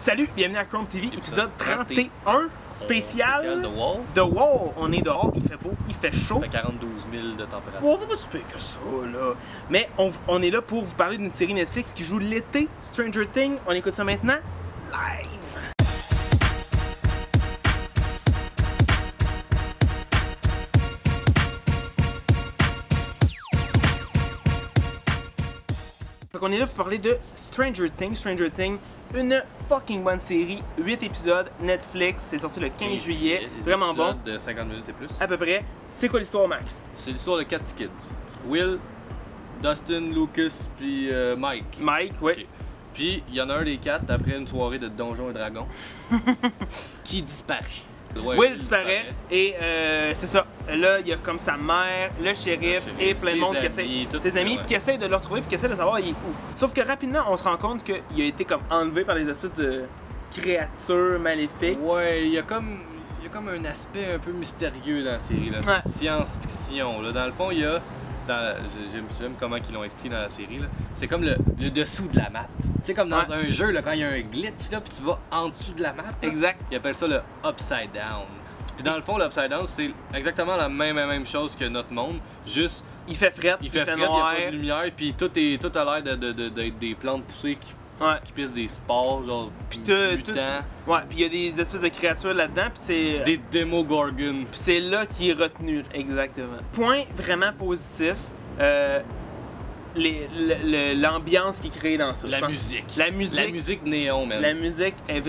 Salut, bienvenue à Chrome TV, épisode 31, spécial The Wall. The Wall. On est dehors, il fait beau, il fait chaud. Ça fait 42 000 de température. On va pas se payer que ça, là. Mais on est là pour vous parler d'une série Netflix qui joue l'été, Stranger Things. On écoute ça maintenant, live. Fait qu'on est là pour parler de Stranger Things. Stranger Things, une fucking bonne série, 8 épisodes, Netflix, c'est sorti le 15 juillet, vraiment bon. De 50 minutes et plus. À peu près. C'est quoi l'histoire, Max? C'est l'histoire de 4 petits kids. Will, Dustin, Lucas, puis Mike. Mike, ouais. Okay. Puis il y en a un des 4 après une soirée de Donjons et Dragons qui disparaît. Ouais, Will disparaît et c'est ça. Là, il y a comme sa mère, le shérif et plein de monde qui essaie, ses amis, qui essaient de le retrouver et qui essaient de savoir il est où. Sauf que rapidement, on se rend compte qu'il a été comme enlevé par des espèces de créatures maléfiques. Ouais, il y a comme un aspect un peu mystérieux dans la série, là. Ouais. Science-fiction. Là. Dans le fond, il y a. J'aime comment ils l'ont expliqué dans la série. C'est comme le dessous de la map. C'est comme dans un jeu, là, quand il y a un glitch, là, puis tu vas en dessous de la map. Là, exact. Ils appellent ça le upside down. Puis dans le fond, l'upside down, c'est exactement la même chose que notre monde, juste. Il fait fret, il fait noir. Il n'y a pas de lumière, puis tout a l'air d'être des plantes poussées qui pissent des spores, genre mutants. Ouais, puis il y a des espèces de créatures là-dedans, puis c'est... Des Demogorgons. Puis c'est là qui est retenu, exactement. Point vraiment positif, l'ambiance qui est créée dans ça. La musique. La musique néon, man. La musique est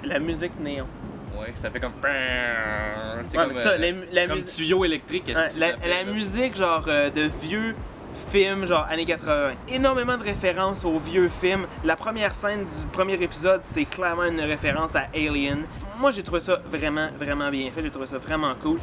la musique néon. Ouais, ça fait comme... Ouais, comme, ça, comme tuyau électrique. La musique, genre, de vieux film genre années 80. Énormément de références aux vieux films. La première scène du premier épisode, c'est clairement une référence à Alien. Moi, j'ai trouvé ça vraiment bien fait. J'ai trouvé ça vraiment cool.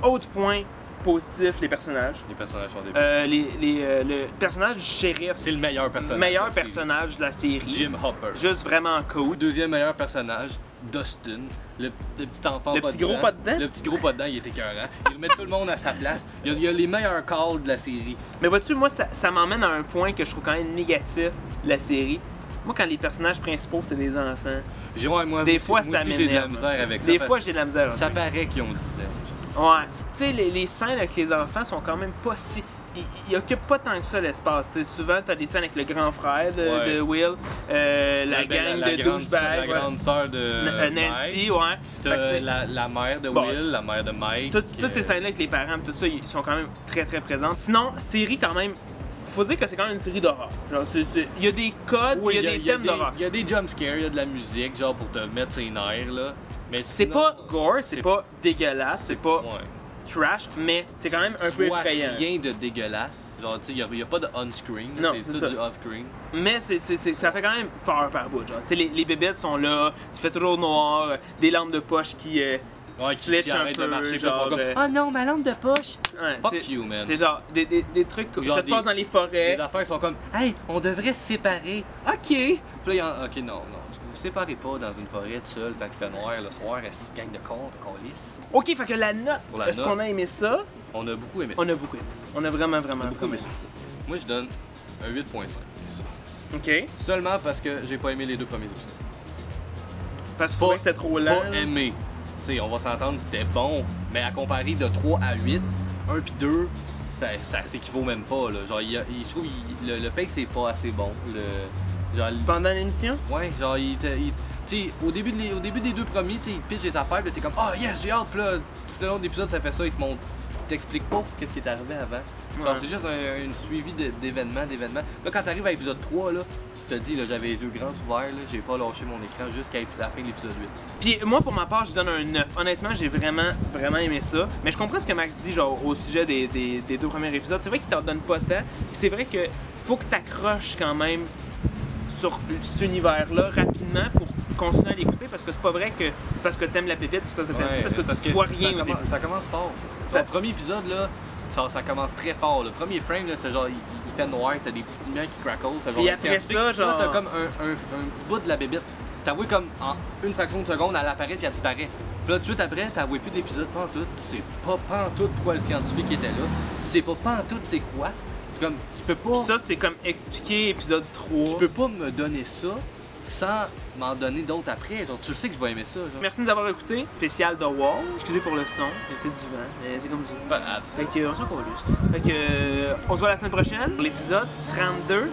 Autre point positif, les personnages. Les personnages sont des le personnage du shérif. C'est le meilleur personnage. Meilleur personnage de la série. Jim Hopper. Juste vraiment cool. Deuxième meilleur personnage, Dustin. Le petit enfant le petit gros pas dedans. Le petit gros pas dedans, il était écœurant. Il remet tout le monde à sa place. Il y a les meilleurs calls de la série. Mais vois-tu, moi, ça m'emmène à un point que je trouve quand même négatif de la série. Moi, quand les personnages principaux, c'est des enfants, des fois, ça m'énerve. J'ai de la misère avec ça. Des fois, j'ai de la misère. Ça paraît qu'ils ont dit ça. Ouais. Tu sais, les scènes avec les enfants sont quand même pas si... Ils occupent pas tant que ça l'espace. T'sais, souvent, t'as des scènes avec le grand frère de Will, la gang de douchebags. La grande sœur de Nancy, Mike. ouais. T'as la mère de Will, la mère de Mike. Toutes ces scènes-là avec les parents, tout ça, ils sont quand même très présents. Sinon, série quand même... Faut dire que c'est quand même une série d'horreur. Il y a des codes, il y a des thèmes d'horreur. Il y a des jumpscares, il y a de la musique, genre pour te mettre ses nerfs, là. Mais c'est pas gore, c'est pas dégueulasse, c'est pas trash, mais c'est quand même un peu effrayant. Rien de dégueulasse. Genre, tu sais, il n'y a pas de on-screen, c'est tout du off-screen. Mais ça fait quand même peur par bout. Genre, tu sais, les bébêtes sont là, il fait toujours noir, des lampes de poche qui flitchent un peu. De marcher, genre, oh non, ma lampe de poche! Ouais, fuck you, man. C'est genre des trucs, genre ça se passe dans les forêts. Les affaires sont comme, hey, on devrait se séparer. Ok! Puis là, ok, non. Vous séparez pas dans une forêt tout seul quand il fait noir le soir, cette gang de cons qu'on lisse. Ok, fait que la note, est-ce qu'on a aimé ça? On a beaucoup aimé ça. On a beaucoup aimé ça. On a vraiment beaucoup aimé ça. Moi, je donne un 8.5 sur 10. Ok. Seulement parce que j'ai pas aimé les 2 premiers épisodes. Parce que tu trouvais que c'était trop lent? Pas aimé. Tu sais, on va s'entendre, c'était bon, mais à comparer de 3 à 8, 1 puis 2, ça s'équivaut même pas, là. Genre, je trouve le pace c'est pas assez bon. Genre, pendant l'émission? Ouais, genre, tu sais, au début des 2 premiers, tu sais, il pitch les affaires, pis t'es comme, oh yes, j'ai hâte, pis là, tout le long de l'épisode, ça fait ça, il t'explique pas qu'est-ce qui est arrivé avant. Genre, c'est juste un suivi d'événements. Là, quand t'arrives à l'épisode 3, là, je te dis, là, j'avais les yeux grands ouverts, là, j'ai pas lâché mon écran jusqu'à la fin de l'épisode 8. Puis moi, pour ma part, je donne un 9. Honnêtement, j'ai vraiment aimé ça. Mais je comprends ce que Max dit, genre, au sujet des 2 premiers épisodes. C'est vrai qu'il t'en donne pas tant. Puis c'est vrai que faut que t'accroches quand même sur cet univers-là rapidement pour continuer à l'écouter, parce que c'est pas vrai que c'est parce que t'aimes la pépite, c'est parce que t'aimes ça, parce que tu vois rien au début. Ça commence fort. Le premier épisode, là, ça commence très fort. Le premier frame, là, t'as genre, il fait noir, t'as des petites lumières qui crackle. Et après ça, genre... Là, t'as comme un petit bout de la bébite. T'as vu comme en une fraction de seconde, elle apparaît puis elle disparaît. Puis là, tout de suite après, t'as vu plus de l'épisode, pantoute. Tu sais pas pantoute pourquoi le scientifique était là. Tu sais pas pantoute c'est quoi. Comme, tu peux pas... Ça, c'est comme expliqué épisode 3. Tu peux pas me donner ça sans m'en donner d'autres après. Genre, tu le sais que je vais aimer ça. Genre. Merci de nous avoir écoutés. Spécial The Wall. Excusez pour le son, il y a peut-être du vent, mais c'est comme ça. Pas grave, ça. Fait que, on s'en calisse. Fait que, on se voit la semaine prochaine pour l'épisode 32.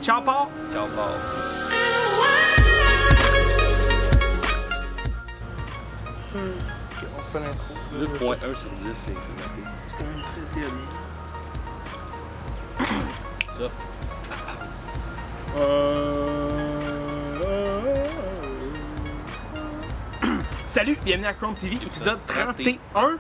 Ciao, Paul! Ciao, Paul. Ok, on fait l'intro. 2.1 sur 10, c'est noté. C'est quand même très bien. Ça. Salut, bienvenue à Chrome TV, épisode 31.